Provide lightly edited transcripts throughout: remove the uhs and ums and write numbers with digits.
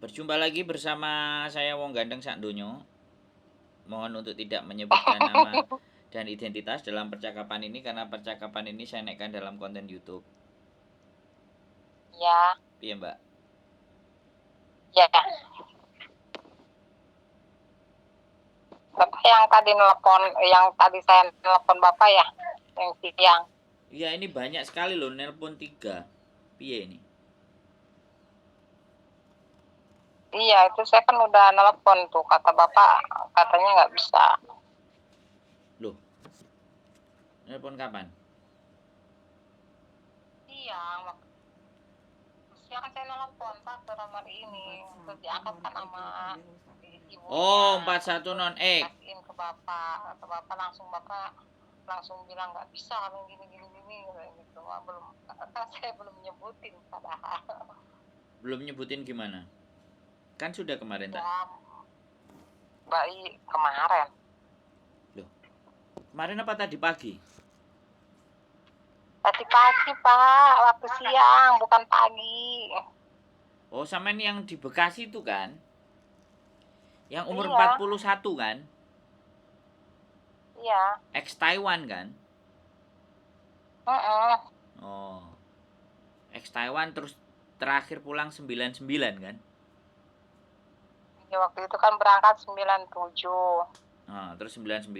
Berjumpa lagi bersama saya Wong Gandeng Sakdonyo. Mohon untuk tidak menyebutkan nama dan identitas dalam percakapan ini karena percakapan ini saya naikkan dalam konten YouTube. Ya, Iya, Mbak. ya. Bapak yang tadi saya nelpon Bapak ya, yang siang. Iya, ini banyak sekali loh, nelpon 3. Piye ini? Iya, itu saya kan udah nelpon tuh, kata Bapak katanya nggak bisa. Loh, nelpon kapan? Siang, siang saya nelpon Pak ke nomor ini, terus diangkat kan sama ibunya. Oh, 41 non X. Kasihin ke Bapak, kata Bapak langsung bilang nggak bisa kalau gini gitu. Belum, saya belum nyebutin padahal. Belum nyebutin gimana? Kan sudah kemarin, tak? Ya, bayi kemarin. Loh, kemarin apa tadi pagi? Tadi pagi Pak, waktu siang bukan pagi. Oh, sampean yang di Bekasi itu kan? Yang umur Iya. 41 kan? Iya. Ex Taiwan kan? Oh. Ex Taiwan terus terakhir pulang 99 kan? Ya, waktu itu kan berangkat 97. Oh, terus 99.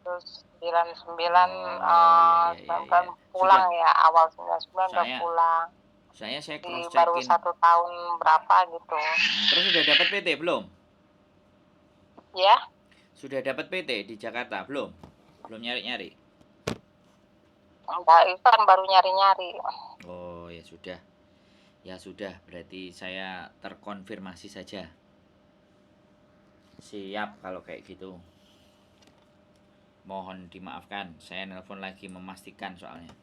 Terus 99 iya. pulang Sudah. ya, awal 99 udah pulang. Saya Di cross baru checkin. 1 tahun berapa gitu. Terus sudah dapat PT belum? Ya. Sudah dapat PT di Jakarta belum? Belum nyari-nyari? Enggak, itu kan baru nyari-nyari. Oh, ya sudah. Ya sudah, berarti saya terkonfirmasi saja. Siap kalau kayak gitu. Mohon dimaafkan, saya nelpon lagi memastikan soalnya.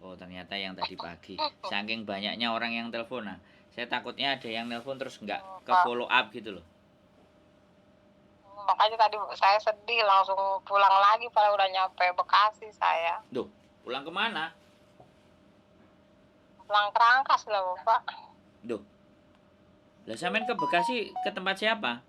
Oh, ternyata yang tadi pagi. Saking banyaknya orang yang telepon, nah, saya takutnya ada yang nelpon terus nggak ke follow up gitu loh. Makanya tadi saya sedih, langsung pulang lagi pada udah nyampe Bekasi saya. Duh, pulang kemana? Pulang ke Rangkas lah Bapak. Duh, lah sampean ke Bekasi ke tempat siapa?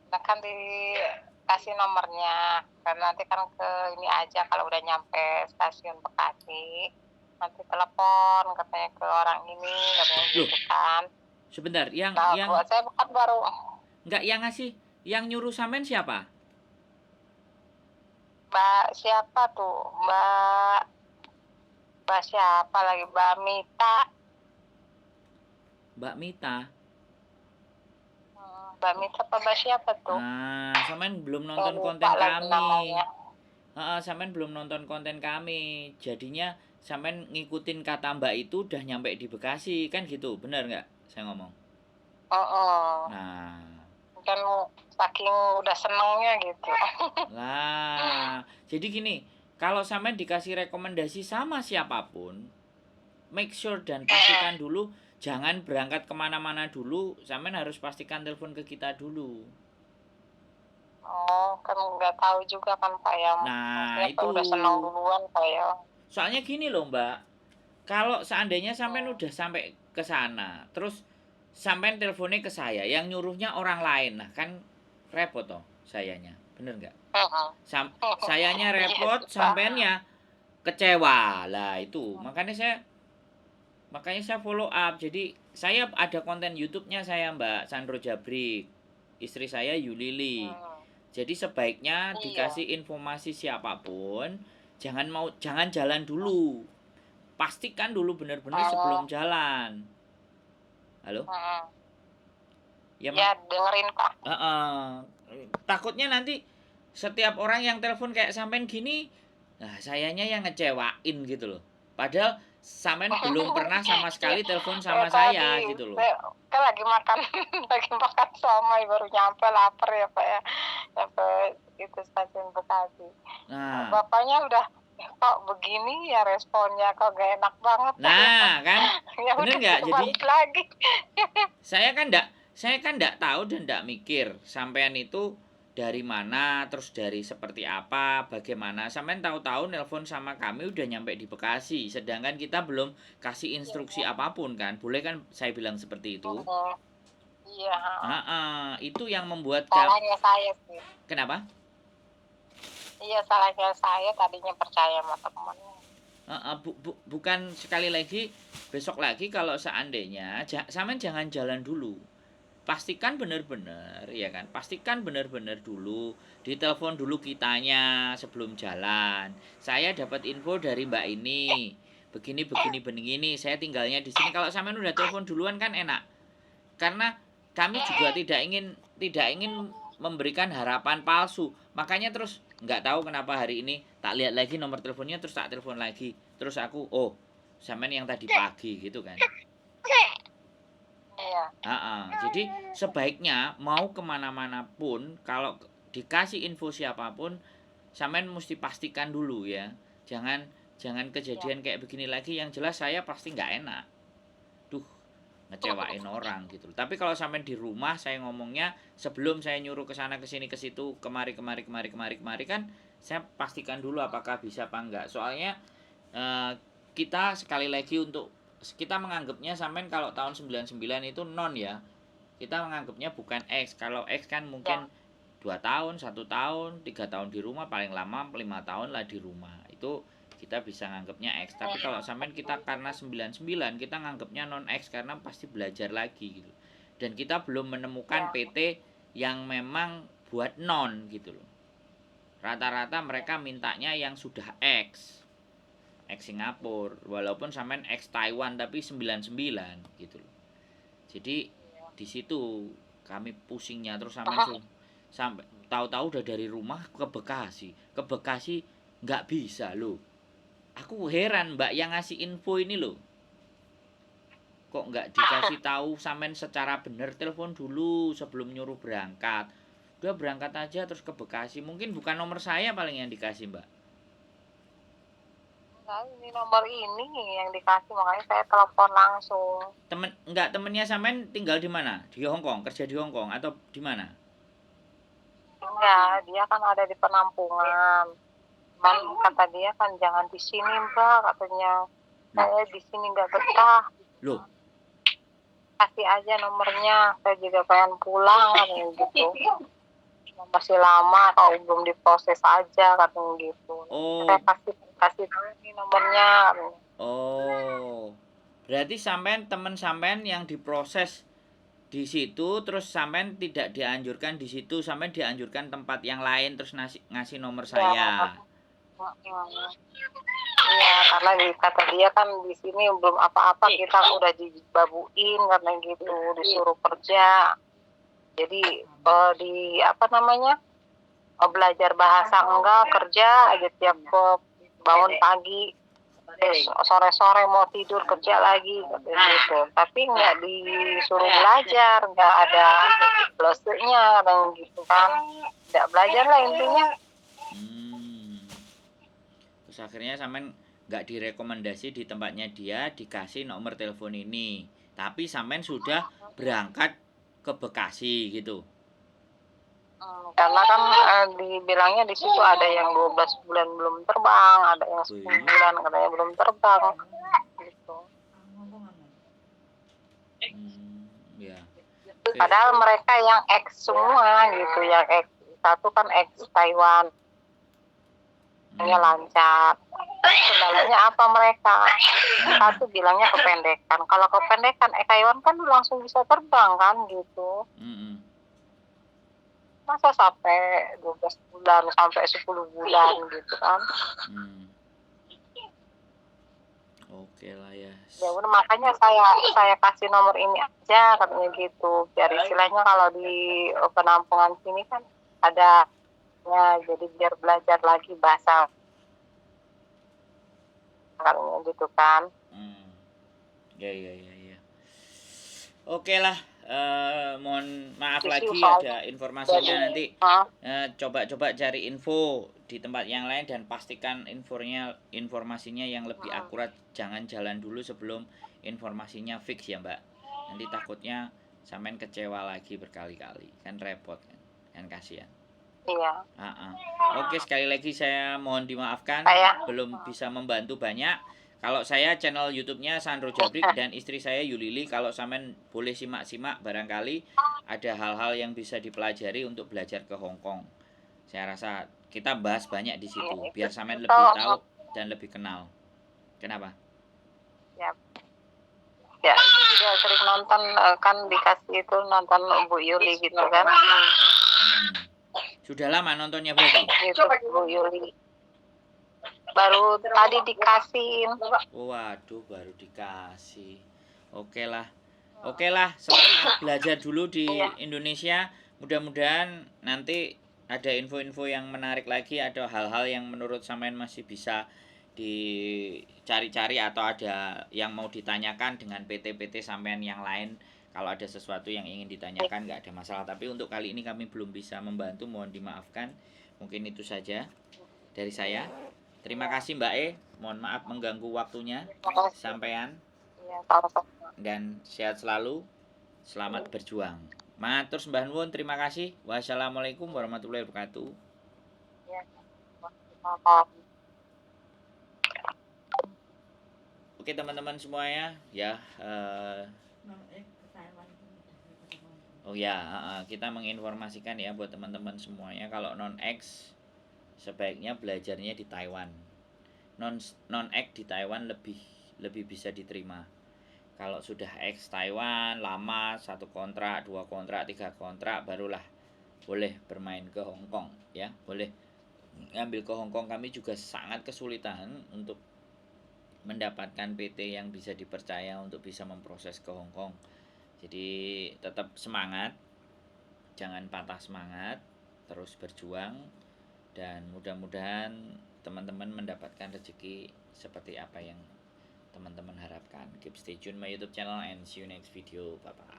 Nah, kan dikasih nomornya, karena nanti kan ke ini aja kalau udah nyampe stasiun Bekasi, nanti telepon katanya ke orang ini, katanya gitu kan. Sebentar, yang Buat saya bukan baru. Enggak, yang ngasih, yang nyuruh sampean siapa? Mbak siapa tuh? Mbak siapa lagi? Mbak Mita. Mbak Mita. Mbak Mita apa Mbak siapa tuh? Sampean belum nonton konten kami. Sampean belum nonton konten kami. Jadinya sampean ngikutin kata Mbak itu udah nyampe di Bekasi, kan gitu. Benar nggak saya ngomong? Nah, kan saking udah senengnya gitu. lah, jadi gini, kalau sampean dikasih rekomendasi sama siapapun, make sure dan pastikan dulu, jangan berangkat kemana-mana dulu, sampean harus pastikan telepon ke kita dulu. Oh, kan nggak tahu juga kan Pak ya. Nah, maksudnya itu udah senang duluan Pak ya. soalnya gini loh Mbak, kalau seandainya sampean udah sampai ke sana, terus sampean teleponnya ke saya, yang nyuruhnya orang lain, nah kan repot toh sayanya, bener nggak? Sayanya repot, sampeannya kecewa lah itu. Makanya saya follow up. Jadi saya ada konten YouTube-nya saya Mbak Sandro Jabrik, istri saya Yulili. Jadi sebaiknya dikasih informasi siapapun, jangan jalan dulu. Pastikan dulu benar-benar sebelum jalan. Halo? Ya, dengerin Pak. Takutnya nanti setiap orang yang telepon kayak sampean gini, nah sayanya yang ngecewain gitu loh. Padahal sampean belum pernah sama sekali telepon sama saya gitu loh. Kan lagi makan somai, baru nyampe, lapar ya Pak ya. Nyampe itu stasiun Bekasi. Nah, Bapaknya udah kok begini ya responnya, kok gak enak banget. Nah, kan ya bener udah nggak? Jadi lagi. saya kan nggak tahu dan nggak mikir sampean itu dari mana, terus dari seperti apa, bagaimana. Sampean tahu-tahu nelpon sama kami udah nyampe di Bekasi, sedangkan kita belum kasih instruksi apapun kan. Boleh kan saya bilang seperti itu? Oh, iya, Itu yang membuat salahnya saya sih. kenapa? Iya, salahnya saya tadinya percaya sama temen. Bukan sekali lagi, besok lagi kalau seandainya sampean jangan jalan dulu. Pastikan benar-benar ya kan, pastikan benar-benar dulu, ditelepon dulu kitanya sebelum jalan. Saya dapat info dari Mbak ini, begini begini begini, saya tinggalnya di sini. Kalau sampean udah telepon duluan kan enak, karena kami juga tidak ingin memberikan harapan palsu. Makanya terus nggak tahu kenapa hari ini tak lihat lagi nomor teleponnya, terus tak telepon lagi, terus aku sampean yang tadi pagi gitu kan. Iya. Jadi sebaiknya mau kemana-mana pun, kalau dikasih info siapapun, sampean mesti pastikan dulu ya. Jangan kejadian kayak begini lagi. Yang jelas saya pasti nggak enak. Duh, ngecewain orang gitu. Tapi kalau sampean di rumah, saya ngomongnya sebelum saya nyuruh ke sana ke sini ke situ, kemari kan, saya pastikan dulu apakah bisa apa enggak. Soalnya kita sekali lagi kita menganggapnya sampean kalau tahun 99 itu non ya. Kita menganggapnya bukan X. Kalau X kan mungkin 2 tahun, 1 tahun, 3 tahun di rumah, paling lama 5 tahun lah di rumah. Itu kita bisa nganggapnya X. Tapi kalau sampean kita karena 99, kita nganggapnya non X karena pasti belajar lagi gitu. Dan kita belum menemukan PT yang memang buat non gitu loh. Rata-rata mereka mintanya yang sudah X Singapura, walaupun sampean X Taiwan tapi 99 gitu loh. Jadi di situ kami pusingnya, terus sampai tahu-tahu udah dari rumah ke Bekasi. Ke Bekasi nggak bisa loh. Aku heran Mbak yang ngasih info ini loh. Kok nggak dikasih tahu sampean secara bener, telepon dulu sebelum nyuruh berangkat. Udah berangkat aja terus ke Bekasi. Mungkin bukan nomor saya paling yang dikasih Mbak. Nah, ini nomor ini yang dikasih, makanya saya telepon langsung. Temennya sampean tinggal di mana? Di Hong Kong, kerja di Hong Kong atau di mana? Enggak, dia kan ada di penampungan. Cuman kata dia kan jangan di sini Mbak, katanya. Saya di sini nggak betah. Loh, Kasih aja nomornya, saya juga pengen pulang katanya gitu. Masih lama kalau belum diproses aja katanya gitu. Saya kasih ini nomornya. Berarti temen sampean yang diproses di situ, terus sampean tidak dianjurkan di situ, sampean dianjurkan tempat yang lain, terus ngasih nomor saya. Iya, karena kata dia kan di sini belum apa-apa, kita udah dibabuin karena gitu, disuruh kerja. Jadi di belajar bahasa enggak, kerja aja tiap bangun pagi, terus sore-sore mau tidur kerja lagi gitu. Tapi nggak disuruh belajar, nggak ada lesenya dan gitu kan, nggak belajar lah intinya. Terus akhirnya sampean nggak direkomendasi di tempatnya dia, dikasih nomor telepon ini, tapi sampean sudah berangkat ke Bekasi gitu. Karena kan dibilangnya di situ ada yang 12 bulan belum terbang, ada yang 10 bulan katanya belum terbang gitu. Ya. Padahal mereka yang X semua gitu, yang X satu kan X Taiwan, lancar. Kendalanya apa mereka? Satu bilangnya kependekan. Kalau kependekan Taiwan kan langsung bisa terbang kan gitu. Masa sampai 12 bulan, sampai 10 bulan gitu kan. Oke lah ya. Ya udah, makanya saya kasih nomor ini aja katanya gitu. Biar istilahnya kalau di penampungan sini kan ada ya, jadi biar belajar lagi bahasa katanya gitu kan. Ya. Oke lah. Mohon maaf lagi ada informasinya nanti. Coba cari info di tempat yang lain dan pastikan informasinya yang lebih akurat. Jangan jalan dulu sebelum informasinya fix ya Mbak. Nanti takutnya sampean kecewa lagi berkali-kali, kan repot kan kasihan. Iya. Oke, sekali lagi saya mohon dimaafkan Saya belum bisa membantu banyak. Kalau saya channel YouTube-nya Sandro Jabrik dan istri saya Yulili, kalau sampean boleh simak-simak barangkali ada hal-hal yang bisa dipelajari untuk belajar ke Hong Kong. Saya rasa kita bahas banyak di situ biar sampean lebih tahu dan lebih kenal. Kenapa? ya, ya itu juga sering nonton kan dikasih itu nonton Bu Yuli gitu kan. Sudah lama nontonnya berarti? Itu Bu Yuli. Baru tadi dikasihin. Waduh, baru dikasih. Oke lah. Oke lah, selamat belajar dulu di Indonesia. Mudah-mudahan nanti ada info-info yang menarik lagi, ada hal-hal yang menurut sampean masih bisa dicari-cari atau ada yang mau ditanyakan dengan PT-PT sampean yang lain. Kalau ada sesuatu yang ingin ditanyakan nggak ada masalah. Tapi untuk kali ini kami belum bisa membantu, mohon dimaafkan. Mungkin itu saja dari saya. Terima kasih Mbak E. Mohon maaf mengganggu waktunya sampean. Dan sehat selalu. Selamat berjuang. Matur sembah nuwun, terima kasih. Wassalamualaikum warahmatullahi wabarakatuh. Oke teman-teman semuanya, ya. Oh ya, kita menginformasikan ya buat teman-teman semuanya kalau non-X sebaiknya belajarnya di Taiwan. Non-X di Taiwan lebih bisa diterima. Kalau sudah X Taiwan lama, 1 kontrak, 2 kontrak, 3 kontrak, barulah boleh bermain ke Hong Kong ya, boleh ngambil ke Hong Kong. Kami juga sangat kesulitan untuk mendapatkan PT yang bisa dipercaya untuk bisa memproses ke Hong Kong. Jadi tetap semangat, jangan patah semangat, terus berjuang, dan mudah-mudahan teman-teman mendapatkan rezeki seperti apa yang teman-teman harapkan. Keep stay tune my YouTube channel and see you next video. Bye bye.